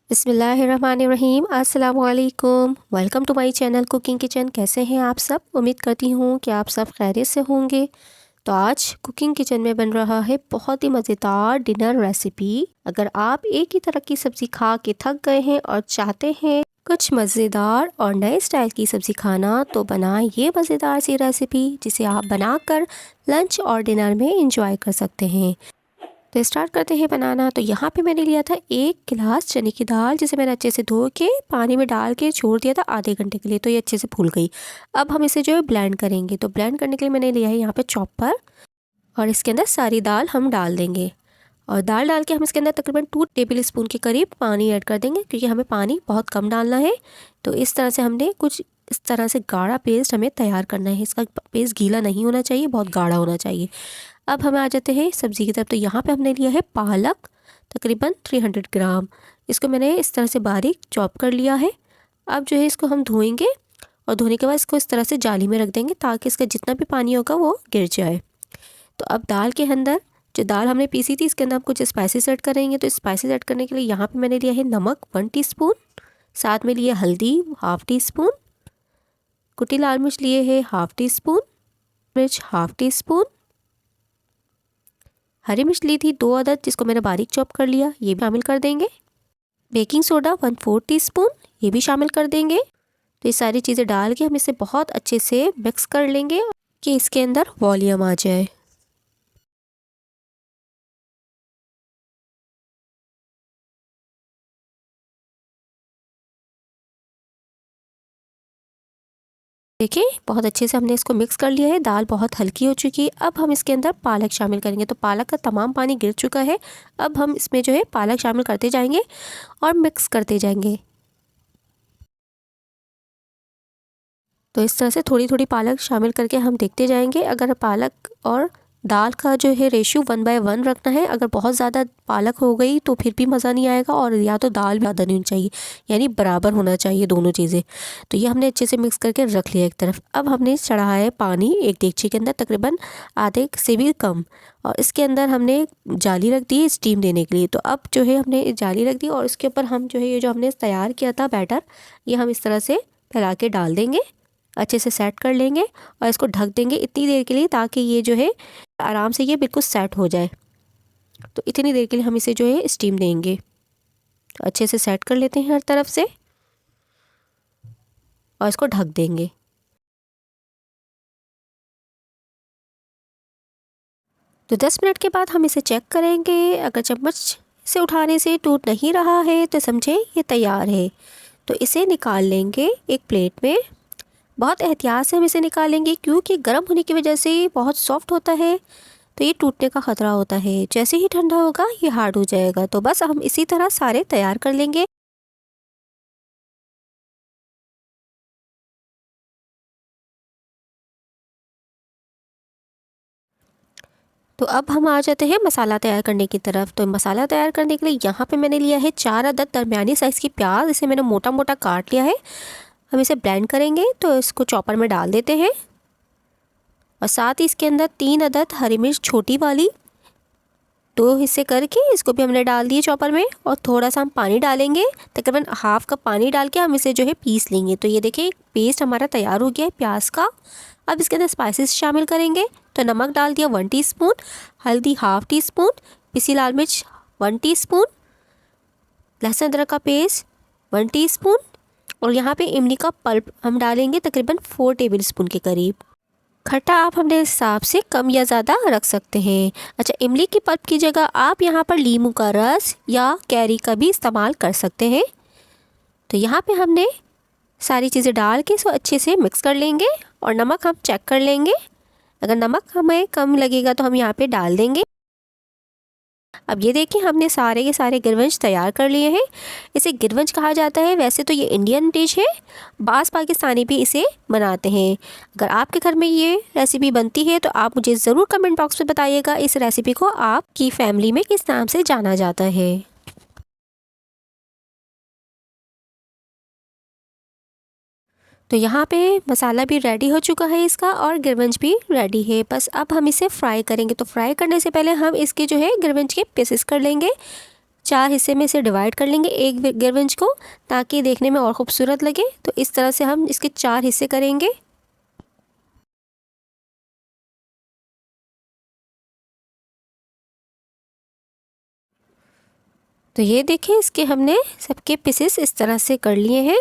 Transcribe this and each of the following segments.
बिस्मिल्लाहिर्रहमानिर्रहीम। अस्सलामुअलैकुम। Welcome to my channel cooking kitchen. कैसे हैं आप सब? उम्मीद करती हूँ कि आप सब खैरियत से होंगे। तो आज कुकिंग किचन में बन रहा है बहुत ही मज़ेदार डिनर रेसिपी। अगर आप एक ही तरह की सब्ज़ी खा के थक गए हैं और चाहते हैं कुछ मज़ेदार और नए स्टाइल की सब्ज़ी खाना, तो बनाएं ये मज़ेदार सी रेसिपी जिसे आप बनाकर लंच और डिनर में इंजॉय कर सकते हैं। तो स्टार्ट करते हैं बनाना। तो यहाँ पे मैंने लिया था 1 गिलास चने की दाल, जिसे मैंने अच्छे से धो के पानी में डाल के छोड़ दिया था आधे घंटे के लिए, तो ये अच्छे से फूल गई। अब हम इसे जो है ब्लेंड करेंगे। तो ब्लेंड करने के लिए मैंने लिया है यहाँ पे चॉपर, और इसके अंदर सारी दाल हम डाल देंगे। और दाल डाल के हम इसके अंदर तकरीबन 2 टेबल स्पून के करीब पानी ऐड कर देंगे, क्योंकि हमें पानी बहुत कम डालना है। तो इस तरह से हमने कुछ इस तरह से गाढ़ा पेस्ट हमें तैयार करना है। इसका पेस्ट गीला नहीं होना चाहिए, बहुत गाढ़ा होना चाहिए। अब हम आ जाते हैं सब्ज़ी की तरफ। तो यहाँ पे हमने लिया है पालक, तकरीबन 300 ग्राम। इसको मैंने इस तरह से बारीक चॉप कर लिया है। अब जो है इसको हम धोएंगे, और धोने के बाद इसको इस तरह से जाली में रख देंगे, ताकि इसका जितना भी पानी होगा वो गिर जाए। तो अब दाल के अंदर जो दाल हमने पीसी थी, इसके अंदर हम कुछ स्पाइसेस ऐड करेंगे। तो स्पाइसेस ऐड करने के लिए यहाँ पे मैंने लिया है नमक 1 टीस्पून, साथ में लिया हल्दी 1/2 टीस्पून, कुटी लाल मिर्च लिए है 1/2 टीस्पून, मिर्च 1/2 टीस्पून, हरी मिर्च ली थी 2 अदद, जिसको मैंने बारीक चॉप कर लिया, ये भी शामिल कर देंगे। बेकिंग सोडा 1/4 टीस्पून, ये भी शामिल कर देंगे। तो ये सारी चीज़ें डाल के हम इसे बहुत अच्छे से मिक्स कर लेंगे कि इसके अंदर वॉल्यूम आ जाए। देखिए बहुत अच्छे से हमने इसको मिक्स कर लिया है। दाल बहुत हल्की हो चुकी है। अब हम इसके अंदर पालक शामिल करेंगे। तो पालक का तमाम पानी गिर चुका है। अब हम इसमें जो है पालक शामिल करते जाएंगे और मिक्स करते जाएंगे। तो इस तरह से थोड़ी थोड़ी पालक शामिल करके हम देखते जाएंगे। अगर पालक और दाल का जो है रेशियो 1/1 रखना है। अगर बहुत ज़्यादा पालक हो गई तो फिर भी मज़ा नहीं आएगा, और या तो दाल भी ज़्यादा नहीं होनी चाहिए, यानी बराबर होना चाहिए दोनों चीज़ें। तो ये हमने अच्छे से मिक्स करके रख लिया एक तरफ। अब हमने चढ़ाया है पानी एक देगची के अंदर, तकरीबन आधे से भी कम, और इसके अंदर हमने जाली रख दी है स्टीम देने के लिए। तो अब जो है हमने जाली रख दी, और इसके ऊपर हम जो है ये जो हमने तैयार किया था बैटर, ये हम इस तरह से फैला के डाल देंगे, अच्छे से सेट कर लेंगे, और इसको ढक देंगे इतनी देर के लिए, ताकि ये जो है आराम से ये बिल्कुल सेट हो जाए। तो इतनी देर के लिए हम इसे जो है स्टीम देंगे। तो अच्छे से सेट कर लेते हैं हर तरफ से, और इसको ढक देंगे। तो 10 मिनट के बाद हम इसे चेक करेंगे। अगर चम्मच से उठाने से टूट नहीं रहा है तो समझे ये तैयार है। तो इसे निकाल लेंगे एक प्लेट में। बहुत एहतियात से हम इसे निकालेंगे, क्योंकि गर्म होने की वजह से बहुत सॉफ्ट होता है, तो ये टूटने का ख़तरा होता है। जैसे ही ठंडा होगा ये हार्ड हो जाएगा। तो बस हम इसी तरह सारे तैयार कर लेंगे। तो अब हम आ जाते हैं मसाला तैयार करने की तरफ। तो मसाला तैयार करने के लिए यहाँ पे मैंने लिया है 4 अदद दरमियानी साइज़ की प्याज। इसे मैंने मोटा मोटा काट लिया है। हम इसे ब्लेंड करेंगे, तो इसको चॉपर में डाल देते हैं, और साथ ही इसके अंदर 3 अदद हरी मिर्च छोटी वाली 2 हिस्से करके इसको भी हमने डाल दिए चॉपर में। और थोड़ा सा हम पानी डालेंगे, तकरीबन हाफ कप पानी डाल के हम इसे जो है पीस लेंगे। तो ये देखिए पेस्ट हमारा तैयार हो गया है प्याज का। अब इसके अंदर स्पाइसेस शामिल करेंगे। तो नमक डाल दिया 1 टीस्पून, हल्दी 1/2 टीस्पून, पिसी लाल मिर्च 1 टीस्पून, लहसुन अदरक का पेस्ट 1 टीस्पून, और यहाँ पे इमली का पल्प हम डालेंगे तकरीबन 4 टेबल स्पून के करीब। खट्टा आप अपने हिसाब से कम या ज़्यादा रख सकते हैं। अच्छा, इमली की पल्प की जगह आप यहाँ पर नींबू का रस या कैरी का भी इस्तेमाल कर सकते हैं। तो यहाँ पे हमने सारी चीज़ें डाल के इसको अच्छे से मिक्स कर लेंगे, और नमक हम चेक कर लेंगे। अगर नमक हमें कम लगेगा तो हम यहाँ पे डाल देंगे। अब ये देखिए हमने सारे के सारे गिरवंश तैयार कर लिए हैं। इसे गिरवंश कहा जाता है। वैसे तो ये इंडियन डिश है, बास पाकिस्तानी भी इसे बनाते हैं। अगर आपके घर में ये रेसिपी बनती है तो आप मुझे ज़रूर कमेंट बॉक्स में बताइएगा इस रेसिपी को आपकी फैमिली में किस नाम से जाना जाता है। तो यहाँ पे मसाला भी रेडी हो चुका है इसका, और गिरवंश भी रेडी है। बस अब हम इसे फ्राई करेंगे। तो फ्राई करने से पहले हम इसके जो है गिरवंश के पीसेस कर लेंगे। 4 हिस्से में इसे डिवाइड कर लेंगे एक गिरवंश को, ताकि देखने में और ख़ूबसूरत लगे। तो इस तरह से हम इसके 4 हिस्से करेंगे। तो ये देखिए, इसके हमने सबके पीसेस इस तरह से कर लिए हैं।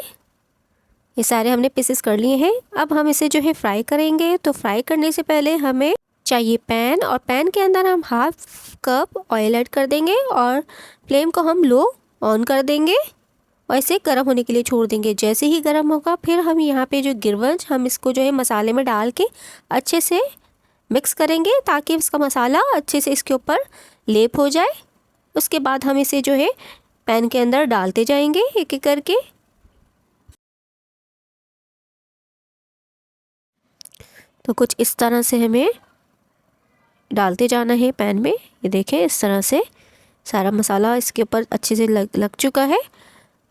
ये सारे हमने पीसेस कर लिए हैं। अब हम इसे जो है फ्राई करेंगे। तो फ्राई करने से पहले हमें चाहिए पैन, और पैन के अंदर हम 1/2 कप ऑयल ऐड कर देंगे और फ्लेम को हम लो ऑन कर देंगे और इसे गर्म होने के लिए छोड़ देंगे। जैसे ही गर्म होगा फिर हम यहाँ पे जो गिरवंश हम इसको जो है मसाले में डाल के अच्छे से मिक्स करेंगे, ताकि इसका मसाला अच्छे से इसके ऊपर लेप हो जाए। उसके बाद हम इसे जो है पैन के अंदर डालते जाएंगे एक एक करके। तो कुछ इस तरह से हमें डालते जाना है पैन में। ये देखें, इस तरह से सारा मसाला इसके ऊपर अच्छे से लग चुका है।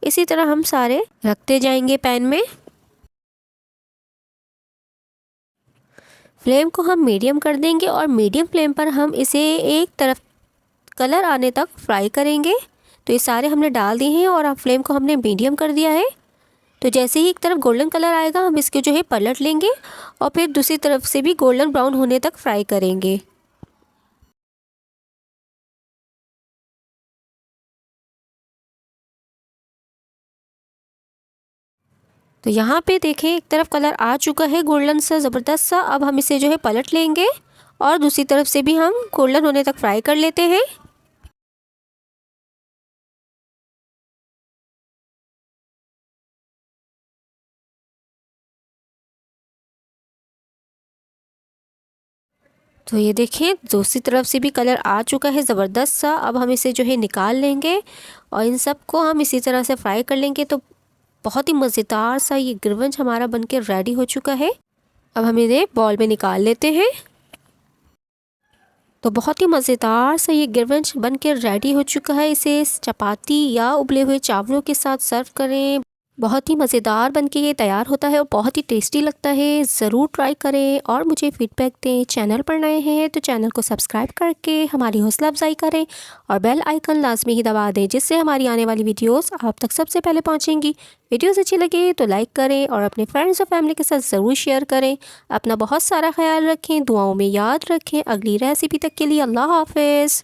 इसी तरह हम सारे रखते जाएंगे पैन में। फ्लेम को हम मीडियम कर देंगे और मीडियम फ्लेम पर हम इसे एक तरफ कलर आने तक फ्राई करेंगे। तो ये सारे हमने डाल दिए हैं और अब फ्लेम को हमने मीडियम कर दिया है। तो जैसे ही एक तरफ गोल्डन कलर आएगा हम इसके जो है पलट लेंगे और फिर दूसरी तरफ से भी गोल्डन ब्राउन होने तक फ्राई करेंगे। तो यहाँ पे देखें, एक तरफ कलर आ चुका है गोल्डन सा ज़बरदस्त सा। अब हम इसे जो है पलट लेंगे और दूसरी तरफ से भी हम गोल्डन होने तक फ्राई कर लेते हैं। तो ये देखिए, दूसरी तरफ से भी कलर आ चुका है ज़बरदस्त सा। अब हम इसे जो है निकाल लेंगे और इन सब को हम इसी तरह से फ्राई कर लेंगे। तो बहुत ही मज़ेदार सा ये गिरवंश हमारा बनके रेडी हो चुका है। अब हम इन्हें बॉल में निकाल लेते हैं। तो बहुत ही मज़ेदार सा ये गिरवंश बनके रेडी हो चुका है। इसे चपाती या उबले हुए चावलों के साथ सर्व करें। बहुत ही मज़ेदार बनके ये तैयार होता है और बहुत ही टेस्टी लगता है। ज़रूर ट्राई करें और मुझे फीडबैक दें। चैनल पर नए हैं तो चैनल को सब्सक्राइब करके हमारी हौसला अफजाई करें और बेल आइकन लाजमी ही दबा दें, जिससे हमारी आने वाली वीडियोस आप तक सबसे पहले पहुंचेंगी। वीडियोस अच्छी लगे तो लाइक करें और अपने फ्रेंड्स और फैमिली के साथ ज़रूर शेयर करें। अपना बहुत सारा ख्याल रखें, दुआओं में याद रखें। अगली रेसिपी तक के लिए अल्लाह हाफ़िज़।